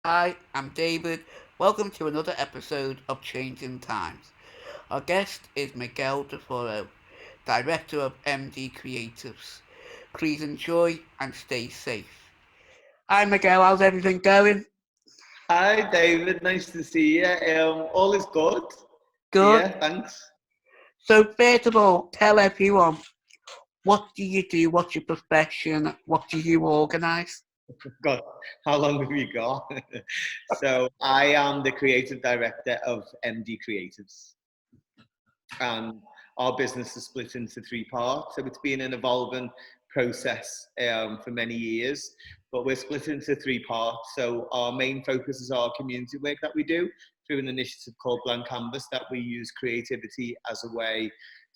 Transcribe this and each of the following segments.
Hi, I'm David. Welcome to another episode of Changing Times. Our guest is Miguel Doforo, Director of MD Creatives. Please enjoy and stay safe. Hi Miguel, how's everything going? Hi, David. Nice to see you. All is good. Good. Yeah, thanks. So first of all, tell everyone, what do you do? What's your profession? What do you organise? God, how long have you got? So, I am the creative director of MD Creatives. And our business is split into three parts. So, it's been an evolving process for many years, but we're split into three parts. So, our main focus is our community work that we do through an initiative called Blank Canvas that we use creativity as a way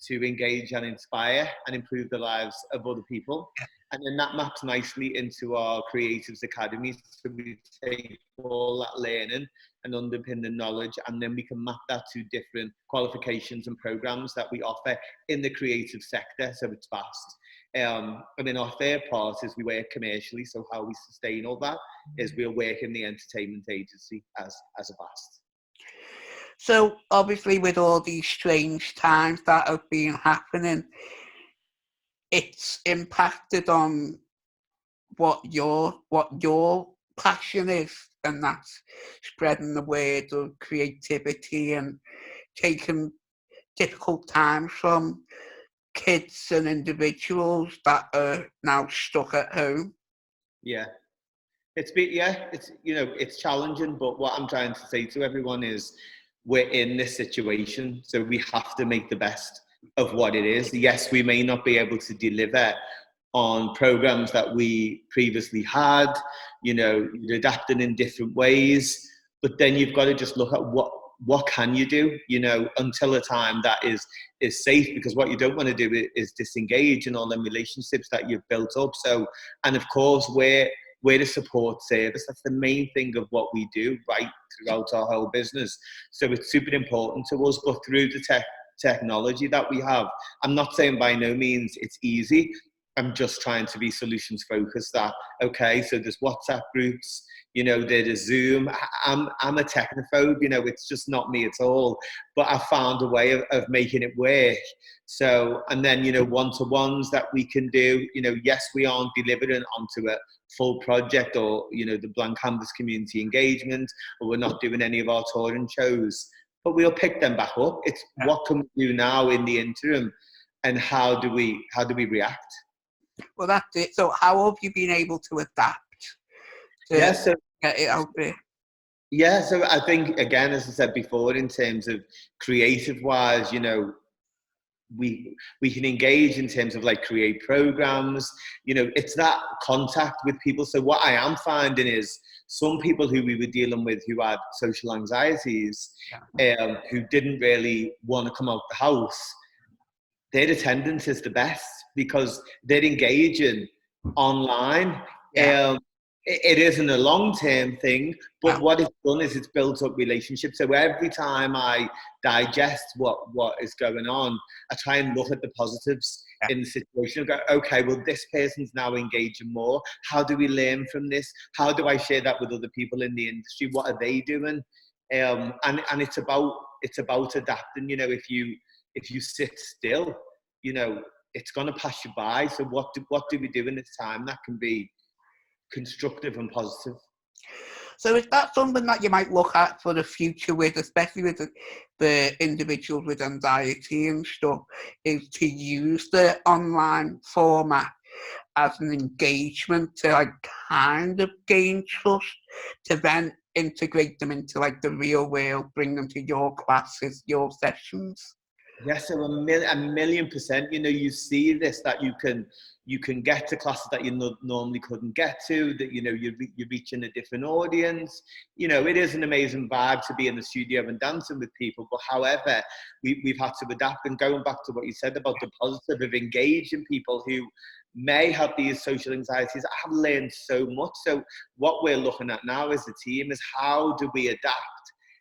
to engage and inspire and improve the lives of other people. And then that maps nicely into our Creatives Academy. So we take all that learning and underpin the knowledge, and then we can map that to different qualifications and programs that we offer in the creative sector. So it's vast. And then our third part is we work commercially. So how we sustain all that is we'll work in the entertainment agency as a vast. So obviously with all these strange times that have been happening, it's impacted on what your passion is, and that's spreading the word of creativity and taking difficult times from kids and individuals that are now stuck at home. Yeah. It's challenging, but what I'm trying to say to everyone is we're in this situation, so we have to make the best of what it is. Yes, we may not be able to deliver on programs that we previously had, you're adapting in different ways, but then you've got to just look at what can you do, until a time that is safe, because what you don't want to do is disengage in all the relationships that you've built up. So, and of course, we're the support service. That's the main thing of what we do right throughout our whole business. So it's super important to us, but through the technology that we have, I'm not saying by no means it's easy. I'm just trying to be solutions focused. That okay, so there's WhatsApp groups, there's Zoom. I'm a technophobe, it's just not me at all. But I found a way of making it work. So, and then one-to-ones that we can do. Yes, we aren't delivering onto a full project, or the Blank Canvas community engagement, or we're not doing any of our touring shows, but we'll pick them back up. It's what can we do now in the interim, and how do we react? Well, that's it. So how have you been able to adapt to Yeah, so get it out there? yeah, so I think again, as I said before, in terms of creative wise, we can engage in terms of like create programs. It's that contact with people. So what I am finding is some people who we were dealing with who had social anxieties, who didn't really want to come out the house, their attendance is the best because they're engaging online. Yeah, It isn't a long-term thing, but yeah, what it's done is it's built up relationships. So every time I digest what is going on, I try and look at the positives yeah. in the situation and go, okay, well, this person's now engaging more. How do we learn from this? How do I share that with other people in the industry? What are they doing? And it's about adapting. If you sit still, you know, it's going to pass you by. So what do we do in this time that can be constructive and positive? So is that something that you might look at for the future with, especially with the individuals with anxiety and stuff, is to use the online format as an engagement to like kind of gain trust, to then integrate them into like the real world, bring them to your classes, your sessions? Yes, so a million percent. You see this, that you can get to classes that you normally couldn't get to. That you're reaching a different audience. It is an amazing vibe to be in the studio and dancing with people. But however, we've had to adapt. And going back to what you said about the positive of engaging people who may have these social anxieties, I have learned so much. So what we're looking at now as a team is how do we adapt?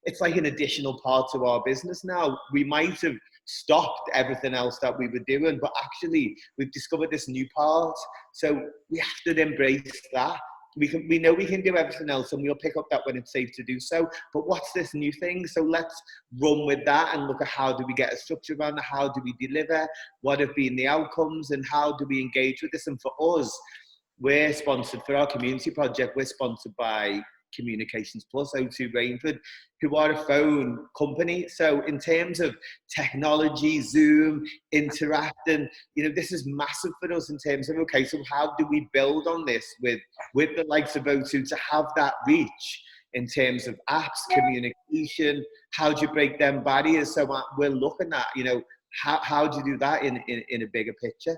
It's like an additional part to our business now. We might have stopped everything else that we were doing, but actually we've discovered this new part. So we have to embrace that we know we can do everything else, and we'll pick up that when it's safe to do so. But what's this new thing? So let's run with that and look at how do we get a structure around it, how do we deliver, what have been the outcomes, and how do we engage with this. And for us, we're sponsored for our community project. We're sponsored by Communications Plus, O2 Rainford, who are a phone company. So in terms of technology, Zoom, interacting, this is massive for us in terms of, okay, so how do we build on this with the likes of O2 to have that reach in terms of apps, communication? How do you break them barriers? So we're looking at, how do you do that in a bigger picture?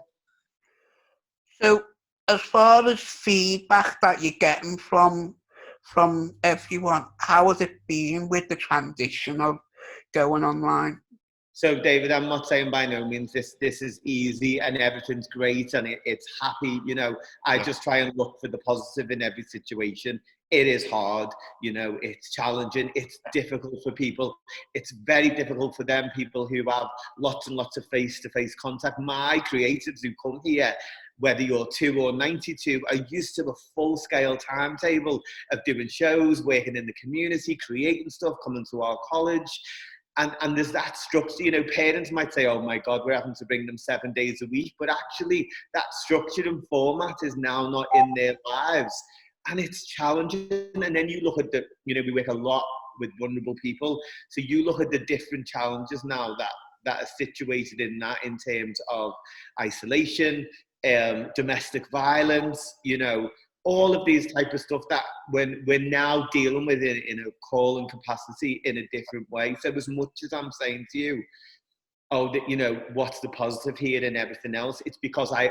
So as far as feedback that you're getting from everyone, how has it been with the transition of going online? So, David, I'm not saying by no means this is easy and everything's great and it's happy. I just try and look for the positive in every situation. It is hard, it's challenging, it's difficult for people. It's very difficult for them, people who have lots and lots of face-to-face contact. My creatives who come here, whether you're 2 or 92, are used to a full-scale timetable of doing shows, working in the community, creating stuff, coming to our college. And there's that structure, parents might say, oh my God, we're having to bring them 7 days a week. But actually that structure and format is now not in their lives. And it's challenging. And then you look at we work a lot with vulnerable people. So you look at the different challenges now that are situated in that, in terms of isolation, domestic violence, all of these type of stuff that we're now dealing with in a call and capacity in a different way. So as much as I'm saying to you, what's the positive here and everything else, it's because I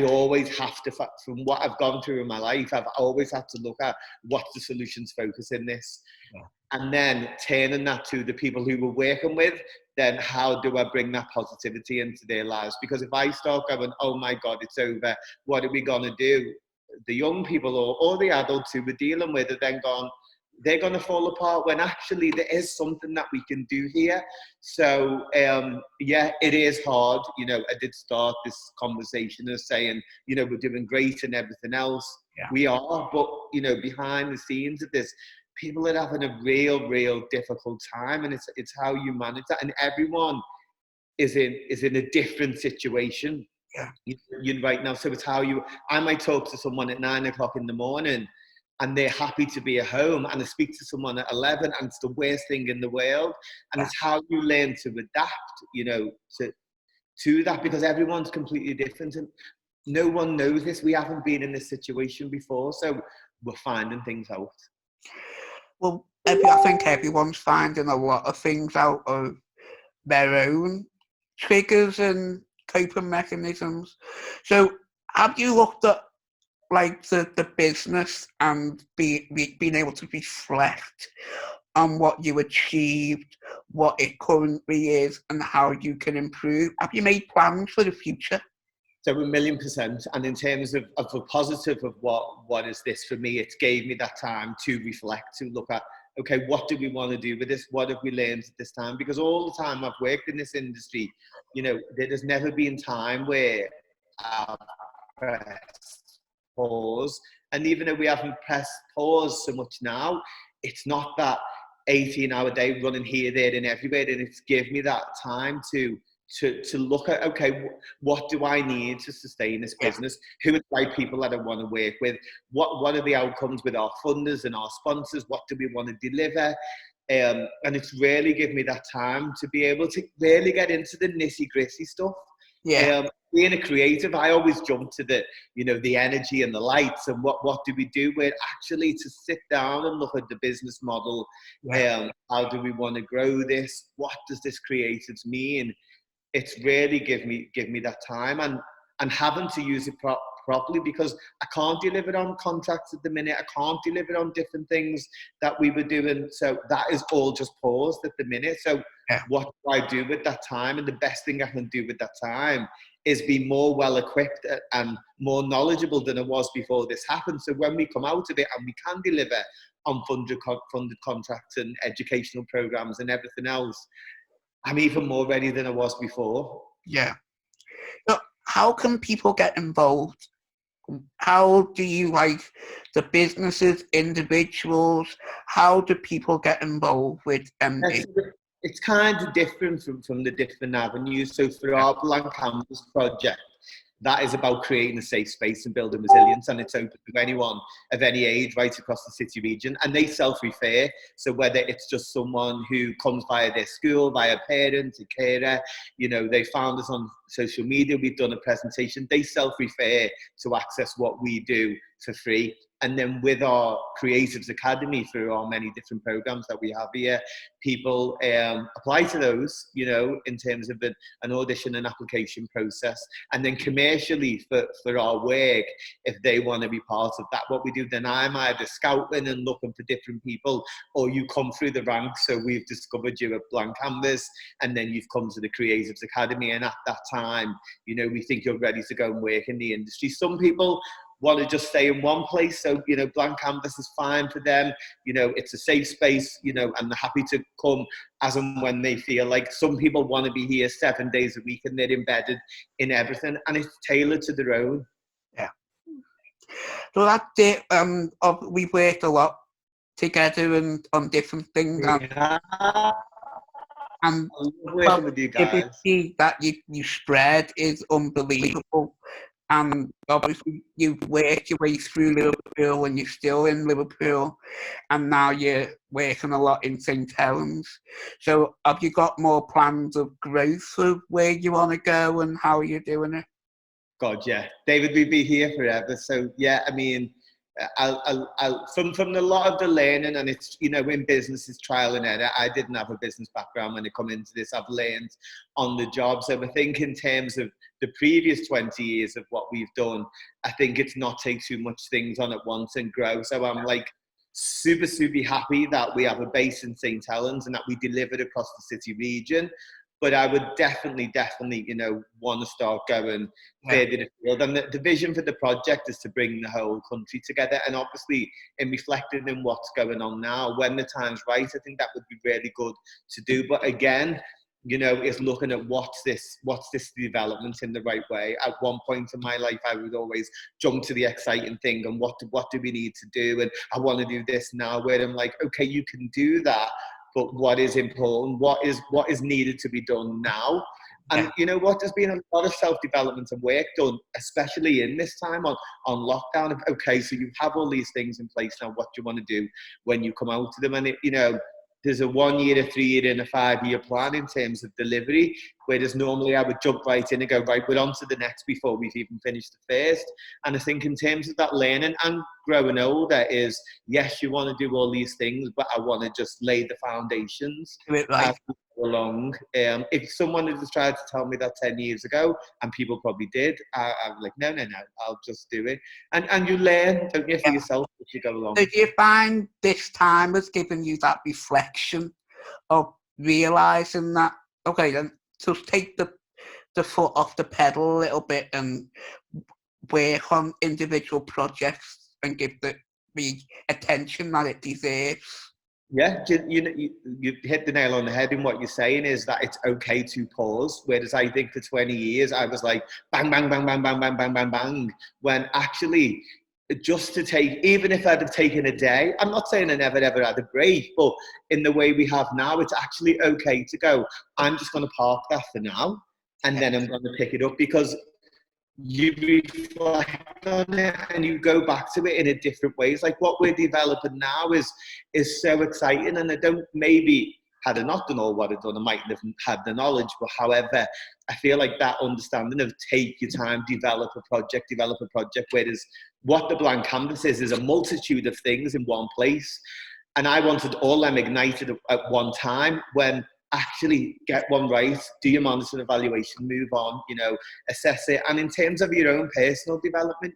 always have to, from what I've gone through in my life, I've always had to look at what's the solutions focus in this. Yeah. And then turning that to the people who we're working with, then how do I bring that positivity into their lives? Because if I start going, oh my God, it's over, what are we going to do? The young people or the adults who we're dealing with are then gone, they're going to fall apart, when actually there is something that we can do here. So, it is hard. I did start this conversation as saying, we're doing great and everything else. Yeah. We are, but, behind the scenes of this, people are having a real difficult time, and it's how you manage that. And everyone is in a different situation. Yeah. You right now. So it's how I might talk to someone at 9 o'clock in the morning and they're happy to be at home, and I speak to someone at 11 and it's the worst thing in the world. And it's how you learn to adapt, to that, because everyone's completely different and no one knows this. We haven't been in this situation before, so we're finding things out. Well, I think everyone's finding a lot of things out of their own triggers and coping mechanisms. So have you looked at the business and being able to reflect on what you achieved, what it currently is, and how you can improve? Have you made plans for the future? So 1,000,000%. And in terms of the positive of what is this for me, it gave me that time to reflect, to look at, okay, what do we want to do with this? What have we learned at this time? Because all the time I've worked in this industry, there's never been time where I've pressed pause. And even though we haven't pressed pause so much now, it's not that 18-hour day running here, there, and everywhere. And it's given me that time to look at, okay, what do I need to sustain this business? Who are the right people that I want to work with? What are the outcomes with our funders and our sponsors? What do we want to deliver? And it's really given me that time to be able to really get into the nitty-gritty stuff. Being a creative, I always jump to the energy and the lights and what do we do with, actually to sit down and look at the business model. How do we want to grow this? What does this creatives mean? It's really give me that time and having to use it properly, because I can't deliver on contracts at the minute. I can't deliver on different things that we were doing. So that is all just paused at the minute. So what do I do with that time? And the best thing I can do with that time is be more well equipped and more knowledgeable than I was before this happened. So when we come out of it and we can deliver on funded contracts and educational programs and everything else, I'm even more ready than I was before. Yeah. So how can people get involved how do you like the businesses, individuals? How do people get involved with ME? It's kind of different from the different avenues. So for Yeah, our Blank Canvas project, that is about creating a safe space and building resilience, and it's open to anyone of any age right across the city region, and they self-refer. So whether it's just someone who comes via their school, via parent, a carer, they found us on social media, we've done a presentation, they self-refer to access what we do for free. And then with our Creatives Academy, through our many different programs that we have here, people apply to those, in terms of an audition and application process. And then commercially for our work, if they want to be part of that, what we do, then I'm either scouting and looking for different people, or you come through the ranks. So we've discovered you at Blank Canvas, and then you've come to the Creatives Academy. And at that time, we think you're ready to go and work in the industry. Some people want to just stay in one place. So, Blank Canvas is fine for them. It's a safe space, and they're happy to come as and when they feel like. Some people want to be here 7 days a week and they're embedded in everything, and it's tailored to their own. yeah. So that's it. We've worked a lot together and on different things, Yeah. and I love working with you guys. positivity that you spread is unbelievable. And obviously, you've worked your way through Liverpool, and you're still in Liverpool, and now you're working a lot in St Helens. So, have you got more plans of growth of where you want to go and how you're doing it? God, yeah, David, we'd be here forever. So yeah, I mean, I'll from a lot of the learning, and it's in business, it's trial and error. I didn't have a business background when I come into this. I've learned on the job. So I think in terms of the previous 20 years of what we've done, I think it's not take too much things on at once and grow. So I'm like super happy that we have a base in St Helens and that we delivered across the city region. But I would definitely, want to start going further afield. And the vision for the project is to bring the whole country together. And obviously, in reflecting in what's going on now, when the time's right, I think that would be really good to do. But again, is looking at what's this development in the right way. At one point in my life, I would always jump to the exciting thing and what do we need to do? And I want to do this now, where I'm like, okay, you can do that. But what is important? What is needed to be done now? And you know what? There's been a lot of self-development and work done, especially in this time on lockdown. Okay, so you have all these things in place now. What do you want to do when you come out to them? And there's a 1 year, a 3 year, and a 5 year plan in terms of delivery. Whereas normally I would jump right in and go, right, we're on to the next before we've even finished the first. And I think in terms of that learning and growing older is, yes, you want to do all these things, but I want to just lay the foundations as we go along. If someone had just tried to tell me that 10 years ago, and people probably did, I'm like, no, I'll just do it. And you learn, don't you, for yourself as you go along. So do you find this time has given you that reflection of realising that, okay, then just take the foot off the pedal a little bit and work on individual projects and give the attention that it deserves? Yeah, you hit the nail on the head in what you're saying, is that it's okay to pause. Whereas I think for 20 years, I was like, bang, bang, bang, bang, bang, bang, bang, bang, bang. When actually, just to take, even if I'd have taken a day, I'm not saying I never, ever had a break, but in the way we have now, it's actually okay to go, I'm just going to park that for now, and then I'm going to pick it up, because you reflect on it and you go back to it in a different ways. Like what we're developing now is so exciting, and I don't, maybe had I not done all what I've done, I mightn't have had the knowledge. But however, I feel like that understanding of take your time, develop a project, whereas what the Blank Canvas is a multitude of things in one place. And I wanted all them ignited at one time, when actually get one right, do your monitor evaluation, move on, assess it. And in terms of your own personal development,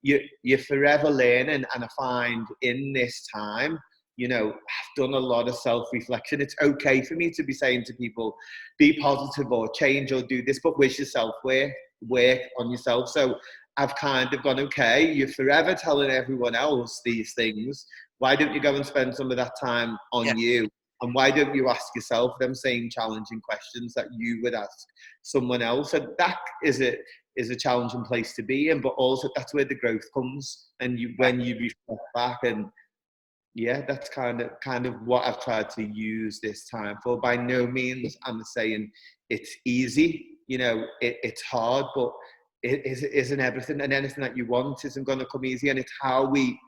you're forever learning. And I find in this time, I've done a lot of self-reflection. It's okay for me to be saying to people, be positive or change or do this, but wish yourself work on yourself. So I've kind of gone, okay, you're forever telling everyone else these things. Why don't you go and spend some of that time on you? And why don't you ask yourself them same challenging questions that you would ask someone else? And that is is a challenging place to be in, but also that's where the growth comes. And when you reflect back, and yeah, that's kind of what I've tried to use this time for. By no means I'm saying it's easy, it's hard, but it isn't everything, and anything that you want isn't going to come easy. And it's how we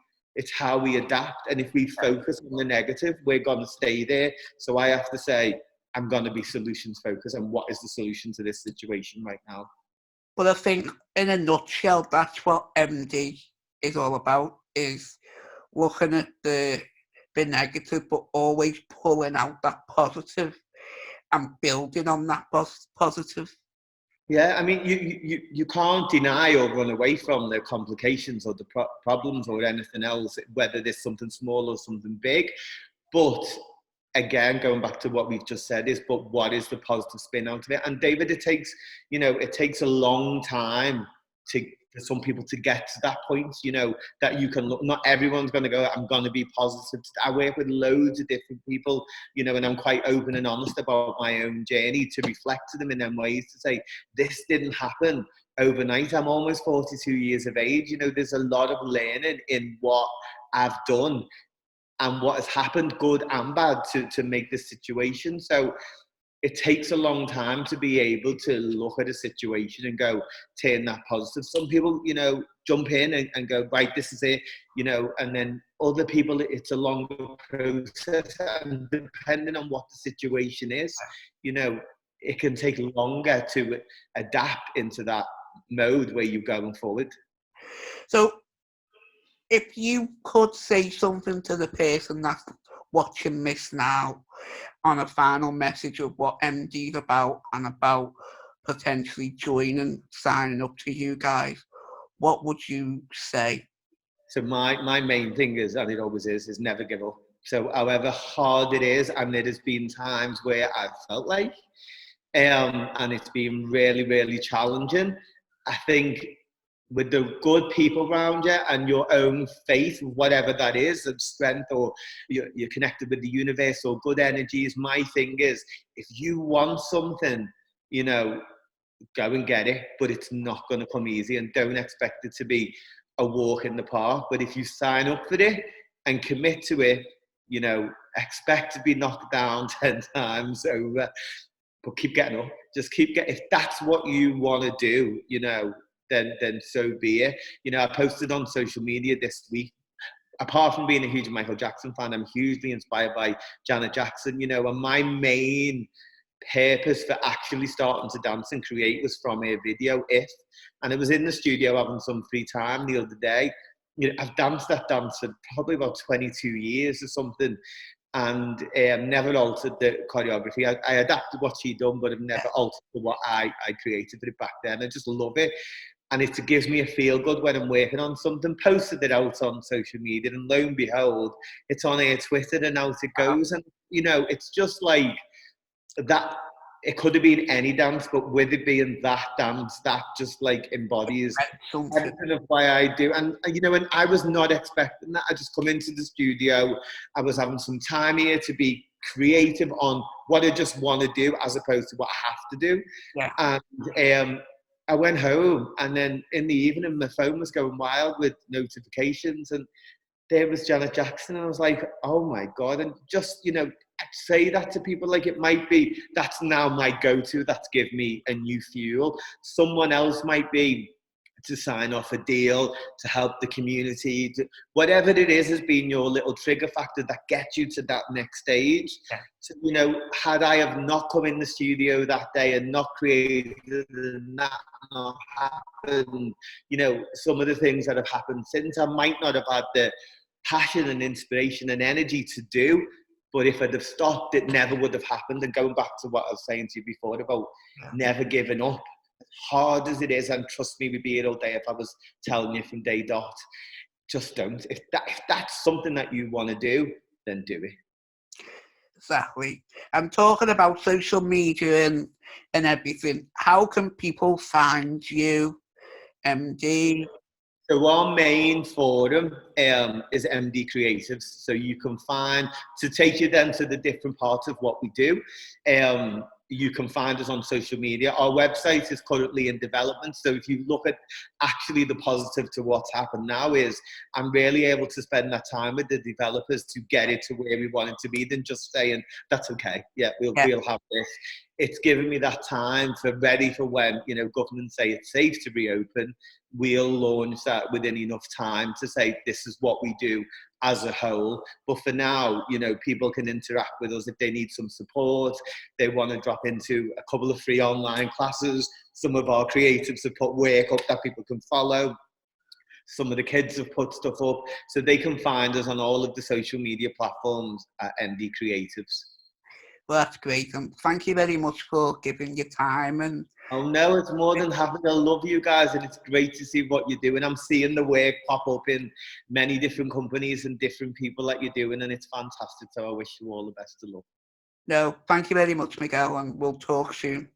adapt. And if we focus on the negative, we're going to stay there. So I have to say, I'm going to be solutions focused, and what is the solution to this situation right now? But I think, in a nutshell, that's what MD is all about, is looking at the negative, but always pulling out that positive and building on that positive. Yeah, I mean, you can't deny or run away from the complications or the problems or anything else, whether there's something small or something big. But again, going back to what we've just said but what is the positive spin out of it? And David, it takes a long time for some people to get to that point, that you can look. Not everyone's going to go, I'm going to be positive. I work with loads of different people, and I'm quite open and honest about my own journey to reflect to them in them ways, to say, this didn't happen overnight. I'm almost 42 years of age. There's a lot of learning in what I've done and what has happened, good and bad, to make this situation. So it takes a long time to be able to look at a situation and go, turn that positive. Some people, jump in and go, right, this is it, and then other people, it's a longer process. And depending on what the situation is, it can take longer to adapt into that mode where you're going forward. So if you could say something to the person that's watching this now, on a final message of what MD's about and about potentially signing up to you guys, what would you say? So my main thing is, and it always is never give up. So however hard it is, and there has been times where I've felt like, and it's been really, really challenging. I think with the good people around you and your own faith, whatever that is, of strength, or you're connected with the universe or good energies. My thing is, if you want something, go and get it, but it's not going to come easy, and don't expect it to be a walk in the park. But if you sign up for it and commit to it, expect to be knocked down 10 times over, but keep getting up. Just if that's what you want to do, then so be it. I posted on social media this week, apart from being a huge Michael Jackson fan, I'm hugely inspired by Janet Jackson, and my main purpose for actually starting to dance and create was from her video, If. And it was in the studio having some free time the other day. I've danced that dance for probably about 22 years or something, and never altered the choreography. I adapted what she'd done, but I've never altered what I created for it back then. I just love it. And it gives me a feel good when I'm working on something. Posted it out on social media, and lo and behold, it's on her Twitter, and out it goes. And it's just like that. It could have been any dance, but with it being that dance, that just like embodies everything of why I do. And and I was not expecting that. I just come into the studio. I was having some time here to be creative on what I just want to do, as opposed to what I have to do. Yeah. And I went home, and then in the evening, my phone was going wild with notifications, and there was Janet Jackson, and I was like, oh my God. And just, say that to people, like, it might be, that's now my go-to, that's give me a new fuel. Someone else might be to sign off a deal, to help the community, whatever it is has been your little trigger factor that gets you to that next stage. Yeah. So, had I have not come in the studio that day and not created and that not happened, some of the things that have happened since, I might not have had the passion and inspiration and energy to do. But if I'd have stopped, it never would have happened. And going back to what I was saying to you before about never giving up, as hard as it is, and trust me, we'd be here all day if I was telling you from day dot, just don't. If that's something that you want to do, then do it. Exactly. I'm talking about social media and everything. How can people find you, MD? So our main forum is MD Creatives. So you can find, to take you then to the different parts of what we do. you can find us on social media. Our website is currently in development. So if you look at actually the positive to what's happened now is I'm really able to spend that time with the developers to get it to where we want it to be than just saying, that's okay. Yeah, we'll have this. It's given me that time for ready for when, you know, governments say it's safe to reopen. We'll launch that within enough time to say, this is what we do as a whole. But for now, you know, people can interact with us if they need some support. They want to drop into a couple of free online classes. Some of our creatives have put work up that people can follow. Some of the kids have put stuff up. So they can find us on all of the social media platforms at MD Creatives. Well, that's great. And thank you very much for giving your time. And oh no, it's more than happy. I love you guys, and it's great to see what you're doing. I'm seeing the work pop up in many different companies and different people that you're doing, and it's fantastic. So I wish you all the best of luck. No, thank you very much, Miguel, and we'll talk soon.